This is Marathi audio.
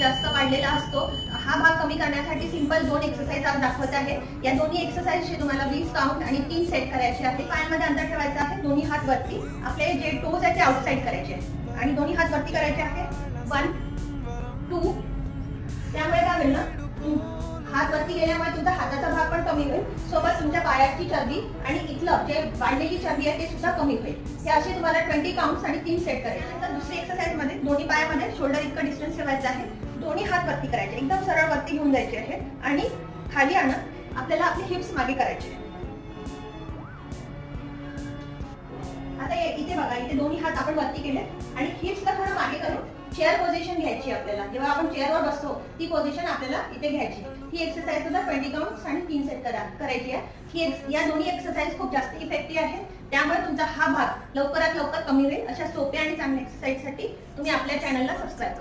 जास्त वाढलेला असतो. हा भाग कमी करण्यासाठी सिंपल 2 एक्सरसाइज आज दाखवत आहे. या दोन्ही एक्सरसाइजचे तुम्हाला 20 काउंट आणि 3 सेट करायचे आहे. पायांमध्ये अंतर ठेवायचं आहे, दोन्ही हात वरती, आपले जे टोज आहेत ते आउटसाइड करायचे आहे आणि दोन्ही हात वरती करायचे आहे. 1 2. त्यामुळे काय होईल ना, हात वरती गेल्यामुळे तुमचा हाताचा भाग पण कमी होईल, सोबत तुमच्या पायाची चरबी आणि इथलं जे वाढलेली चरबी आहे ते सुद्धा कमी होईल. हे असे तुम्हाला 20 काउंट्स आणि 3 सेट करायचे. तर दुसरी एक्सरसाइज मध्ये दोन्ही पायामध्ये शोल्डर इतकं डिस्टन्स ठेवायचं आहे, दोन्ही हात वरती करायचे, एकदम सरळ वरती घेऊन जायचे आहे आणि खाली आणत आपल्याला आपले हिप्स मागे करायचे. आता इथे बघा, इथे दोन्ही हात आपण वरती केले आणि हिप्सला थोडं मागे करून चेअर पोझिशन घ्यायची आपल्याला. जेव्हा आपण चेअरवर बसतो ती पोझिशन आपल्याला इथे घ्यायची. ही एक्सरसाइज सुद्धा 20 काउंट्स आणि 3 सेट करायची आहे. या दोन्ही एक्सरसाइज खूप जास्त इफेक्टिव्ह आहे, त्यामुळे तुमचा हा भाग लवकरात लवकर कमी होईल. अशा सोप्या आणि चांगल्या एक्सरसाइजसाठी तुम्ही आपल्या चॅनलला सबस्क्राईब करा.